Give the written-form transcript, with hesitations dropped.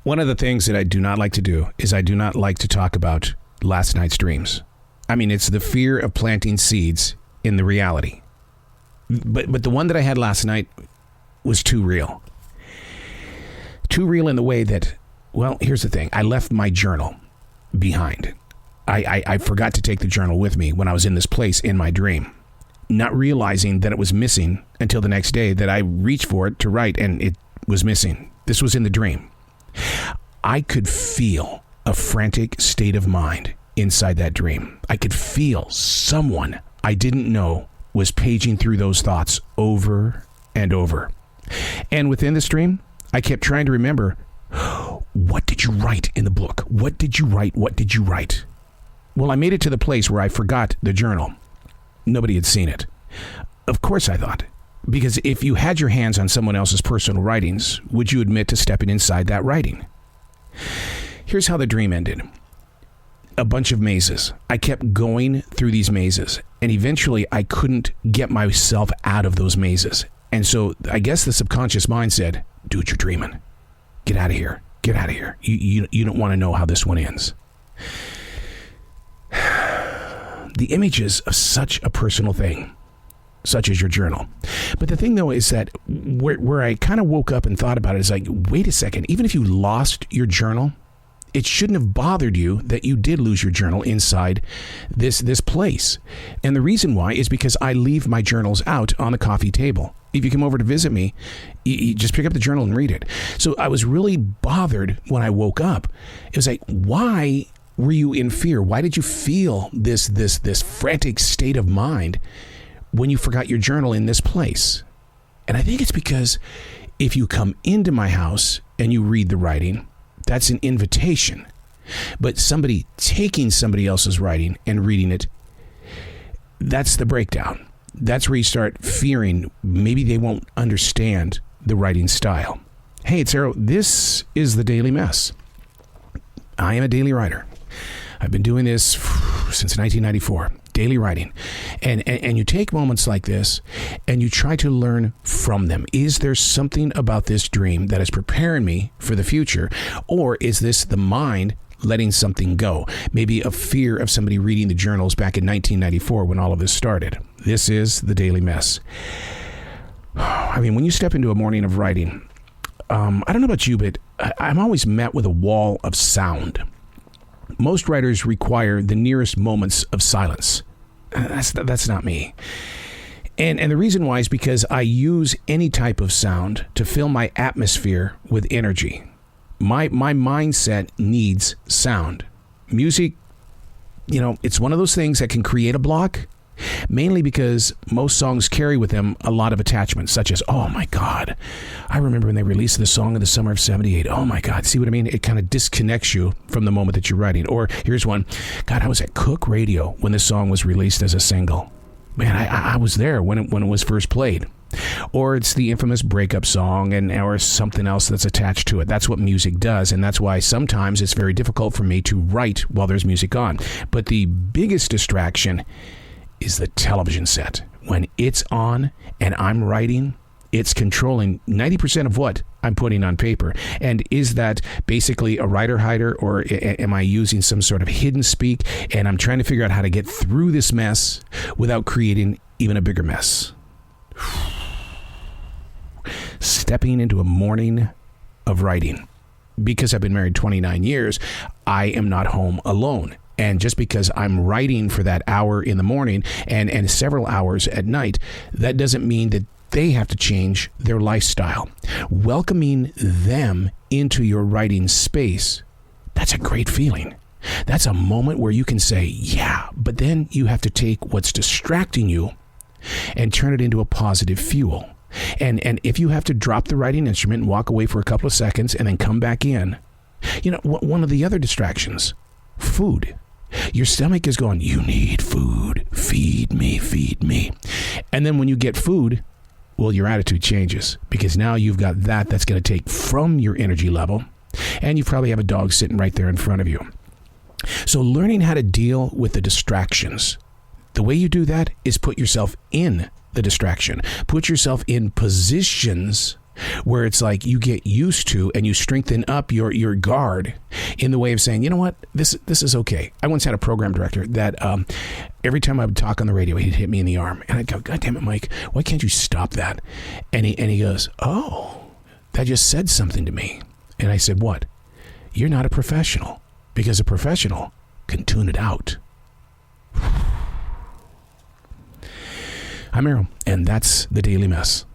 One of the things that I do not like to do is I do not like to talk about last night's dreams. I mean, it's the fear of planting seeds in the reality. But the one that I had last night was too real. Too real in the way that, well, here's the thing. I left my journal behind. I forgot to take the journal with me when I was in this place in my dream, not realizing that it was missing until the next day that I reached for it to write and it was missing. This was in the dream. I could feel a frantic state of mind inside that dream. I could feel someone I didn't know was paging through those thoughts over and over. And within this dream, I kept trying to remember, what did you write in the book? What did you write? What did you write? Well, I made it to the place where I forgot the journal. Nobody had seen it. Of course, I thought. Because if you had your hands on someone else's personal writings, would you admit to stepping inside that writing? Here's how the dream ended. A bunch of mazes. I kept going through these mazes, and eventually I couldn't get myself out of those mazes. And so I guess the subconscious mind said, dude, you're dreaming. Get out of here. Get out of here. You don't want to know how this one ends. The images of such a personal thing, such as your journal. But the thing, though, is that where I kind of woke up and thought about it is like, wait a second, even if you lost your journal, it shouldn't have bothered you that you did lose your journal inside this place. And the reason why is because I leave my journals out on the coffee table. If you come over to visit me, you just pick up the journal and read it. So I was really bothered when I woke up. It was like, why were you in fear? Why did you feel this frantic state of mind when you forgot your journal in this place? And I think it's because if you come into my house and you read the writing, that's an invitation. But somebody taking somebody else's writing and reading it, that's the breakdown. That's where you start fearing maybe they won't understand the writing style. Hey, it's Arrow. This is the Daily Mess. I am a daily writer. I've been doing this since 1994, daily writing. And you take moments like this and you try to learn from them. Is there something about this dream that is preparing me for the future? Or is this the mind letting something go? Maybe a fear of somebody reading the journals back in 1994 when all of this started. This is the Daily Mess. I mean, when you step into a morning of writing, I don't know about you, but I'm always met with a wall of sound. Most writers require the nearest moments of silence. That's not me. And the reason why is because I use any type of sound to fill my atmosphere with energy. My mindset needs sound. Music, it's one of those things that can create a block, mainly because most songs carry with them a lot of attachments, such as, oh my God, I remember when they released this song in the summer of 78. Oh my God, see what I mean? It kind of disconnects you from the moment that you're writing. Or here's one, God, I was at Cook Radio when this song was released as a single. Man, I was there when it was first played. Or it's the infamous breakup song or something else that's attached to it. That's what music does, and that's why sometimes it's very difficult for me to write while there's music on. But the biggest distraction is the television set. When it's on and I'm writing, it's controlling 90% of what I'm putting on paper. And is that basically a writer hider, or am I using some sort of hidden speak and I'm trying to figure out how to get through this mess without creating even a bigger mess? Stepping into a morning of writing. Because I've been married 29 years, I am not home alone. And just because I'm writing for that hour in the morning and several hours at night, that doesn't mean that they have to change their lifestyle. Welcoming them into your writing space, that's a great feeling. That's a moment where you can say, yeah, but then you have to take what's distracting you and turn it into a positive fuel. And if you have to drop the writing instrument and walk away for a couple of seconds and then come back in, one of the other distractions, food. Your stomach is going, you need food. Feed me, feed me. And then when you get food, well, your attitude changes because now you've got that's going to take from your energy level, and you probably have a dog sitting right there in front of you. So learning how to deal with the distractions, the way you do that is put yourself in the distraction. Put yourself in positions where it's like you get used to and you strengthen up your guard in the way of saying, you know what, this is okay. I once had a program director that every time I would talk on the radio, he'd hit me in the arm, and I'd go, God damn it, Mike, why can't you stop that? And he goes, oh, that just said something to me. And I said, what? You're not a professional, because a professional can tune it out. I'm Errol, and that's the Daily Mess.